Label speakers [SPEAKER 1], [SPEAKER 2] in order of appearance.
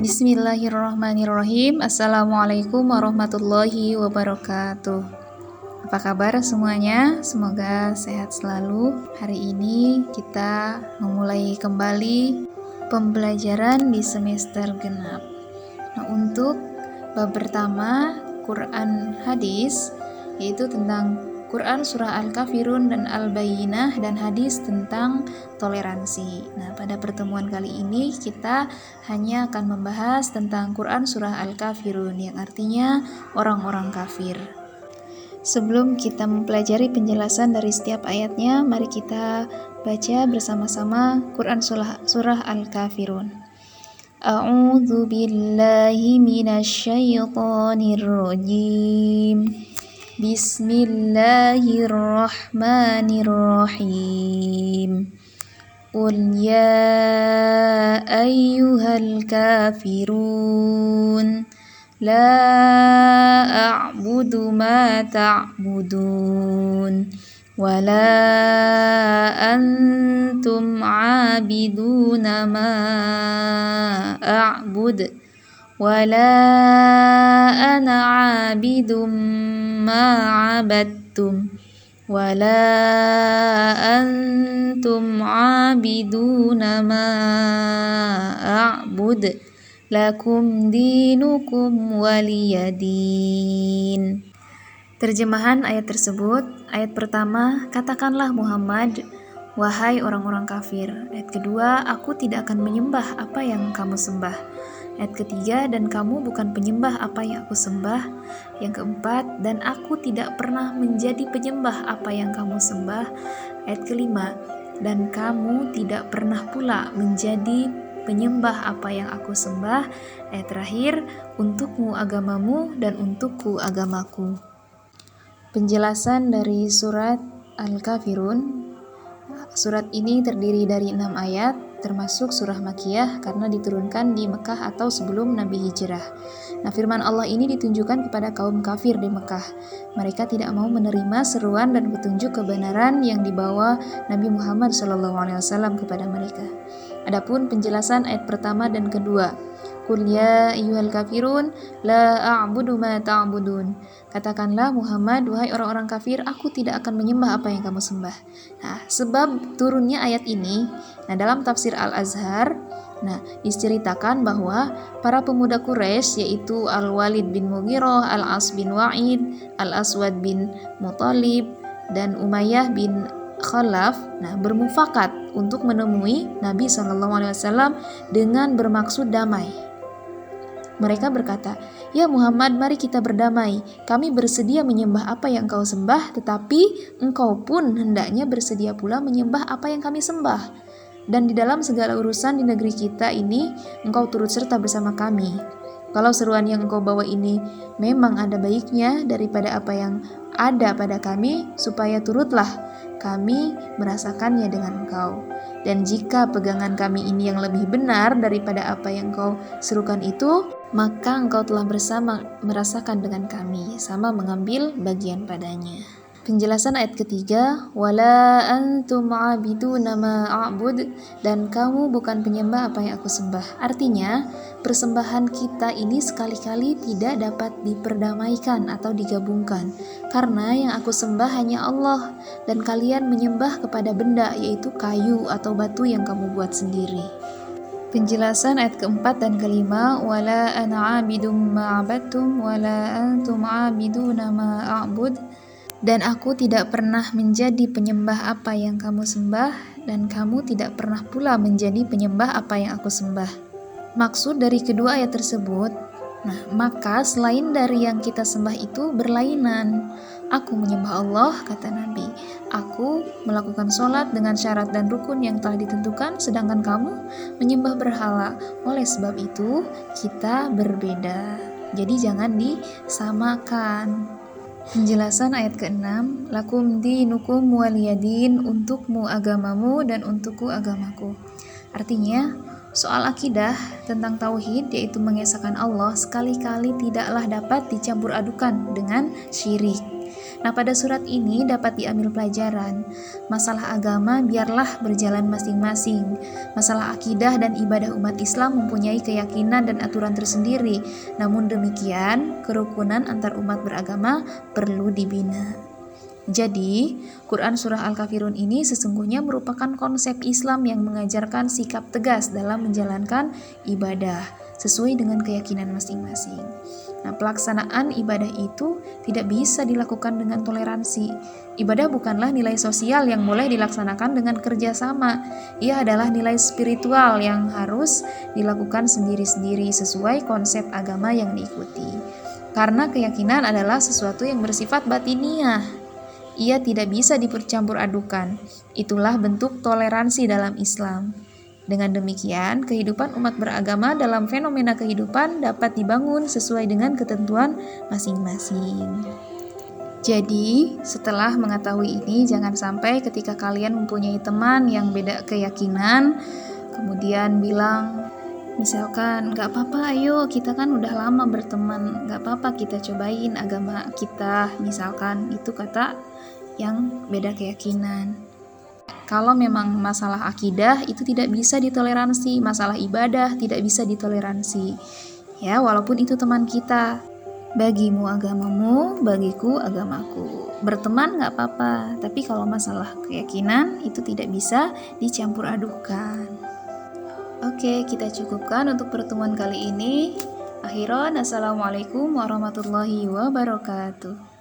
[SPEAKER 1] Bismillahirrahmanirrahim. Assalamualaikum warahmatullahi wabarakatuh. Apa kabar semuanya? Semoga sehat selalu. Hari ini kita memulai kembali pembelajaran di semester genap. Nah, untuk bab pertama Quran hadis, yaitu tentang Quran surah Al-Kafirun dan Al-Bayyinah, dan hadis tentang toleransi. Nah, pada pertemuan kali ini kita hanya akan membahas tentang Quran surah Al-Kafirun, yang artinya orang-orang kafir. Sebelum kita mempelajari penjelasan dari setiap ayatnya, mari kita baca bersama-sama Quran surah Al-Kafirun. A'udzu billahi minasyaitonir rajim. Bismillahirrahmanirrahim. Qul ya ayyuhal kafirun la a'budu ma ta'budun wa la antum 'abiduna ma a'bud wa la ana 'abidum ma 'abadtum wa la antum 'abiduna ma a'bud lakum dinukum waliyadin. Terjemahan ayat tersebut. Ayat pertama, katakanlah Muhammad, wahai orang-orang kafir. Ayat kedua, aku tidak akan menyembah apa yang kamu sembah. Ayat ketiga, dan kamu bukan penyembah apa yang aku sembah. Yang keempat, dan aku tidak pernah menjadi penyembah apa yang kamu sembah. Ayat kelima, dan kamu tidak pernah pula menjadi penyembah apa yang aku sembah. Ayat terakhir, untukmu agamamu dan untukku agamaku. Penjelasan dari surat Al-Kafirun. Surat ini terdiri dari 6 ayat, termasuk surah Makkiyah karena diturunkan di Mekah atau sebelum Nabi hijrah. Nah, firman Allah ini ditunjukkan kepada kaum kafir di Mekah. Mereka tidak mau menerima seruan dan petunjuk kebenaran yang dibawa Nabi Muhammad SAW kepada mereka. Adapun penjelasan ayat pertama dan kedua, Qul ya ayyuhal kafirun la a'budu ma ta'budun. Katakanlah Muhammad, wahai orang-orang kafir, aku tidak akan menyembah apa yang kamu sembah. Nah, sebab turunnya ayat ini, dalam tafsir Al-Azhar, diceritakan bahwa para pemuda Quraisy, yaitu Al-Walid bin Mughirah, Al-As bin Wa'id, Al-Aswad bin Muthalib, dan Umayyah bin Khalaf, bermufakat untuk menemui Nabi SAW dengan bermaksud damai. Mereka berkata, ya Muhammad, mari kita berdamai. Kami bersedia menyembah apa yang kau sembah, tetapi engkau pun hendaknya bersedia pula menyembah apa yang kami sembah. Dan di dalam segala urusan di negeri kita ini, engkau turut serta bersama kami. Kalau seruan yang engkau bawa ini memang ada baiknya daripada apa yang ada pada kami, supaya turutlah kami merasakannya dengan engkau. Dan jika pegangan kami ini yang lebih benar daripada apa yang kau serukan itu, maka engkau telah bersama merasakan dengan kami, sama mengambil bagian padanya. Penjelasan ayat ketiga, wala antum abiduna ma a'bud, dan kamu bukan penyembah apa yang aku sembah. Artinya, persembahan kita ini sekali-kali tidak dapat diperdamaikan atau digabungkan, karena yang aku sembah hanya Allah, dan kalian menyembah kepada benda, yaitu kayu atau batu yang kamu buat sendiri. Penjelasan ayat keempat dan kelima, wala ana 'abidum ma 'abadtum wala antum 'abiduna ma a'bud, dan aku tidak pernah menjadi penyembah apa yang kamu sembah, dan kamu tidak pernah pula menjadi penyembah apa yang aku sembah. Maksud dari kedua ayat tersebut, maka selain dari yang kita sembah itu berlainan. Aku menyembah Allah, kata Nabi. Aku melakukan sholat dengan syarat dan rukun yang telah ditentukan, sedangkan kamu menyembah berhala. Oleh sebab itu, kita berbeda. Jadi jangan disamakan. Penjelasan ayat ke-6, lakum dinukum waliyadin, untukmu agamamu dan untukku agamaku. Artinya, Soal akidah tentang tauhid, yaitu mengesahkan Allah, sekali-kali tidaklah dapat dicampur adukan dengan syirik. Nah, pada surat ini dapat diambil pelajaran. Masalah agama biarlah berjalan masing-masing. Masalah akidah dan ibadah umat Islam mempunyai keyakinan dan aturan tersendiri. Namun demikian, kerukunan antar umat beragama perlu dibina. Jadi, Quran Surah Al-Kafirun ini sesungguhnya merupakan konsep Islam yang mengajarkan sikap tegas dalam menjalankan ibadah sesuai dengan keyakinan masing-masing. Nah, pelaksanaan ibadah itu tidak bisa dilakukan dengan toleransi. Ibadah bukanlah nilai sosial yang boleh dilaksanakan dengan kerjasama. Ia adalah nilai spiritual yang harus dilakukan sendiri-sendiri sesuai konsep agama yang diikuti. Karena keyakinan adalah sesuatu yang bersifat batiniah. Ia tidak bisa dipercampur adukan. Itulah bentuk toleransi dalam Islam. Dengan demikian, kehidupan umat beragama dalam fenomena kehidupan dapat dibangun sesuai dengan ketentuan masing-masing. Jadi, setelah mengetahui ini, jangan sampai ketika kalian mempunyai teman yang beda keyakinan, kemudian bilang, misalkan, gak apa-apa, ayo kita kan udah lama berteman, gak apa-apa kita cobain agama kita, misalkan itu kata yang beda keyakinan. Kalau memang masalah akidah itu tidak bisa ditoleransi, masalah ibadah tidak bisa ditoleransi. Ya, walaupun itu teman kita. Bagimu agamamu, bagiku agamaku. Berteman gak apa-apa, tapi kalau masalah keyakinan itu tidak bisa dicampur adukan. Oke, kita cukupkan untuk pertemuan kali ini. Akhiran, assalamualaikum warahmatullahi wabarakatuh.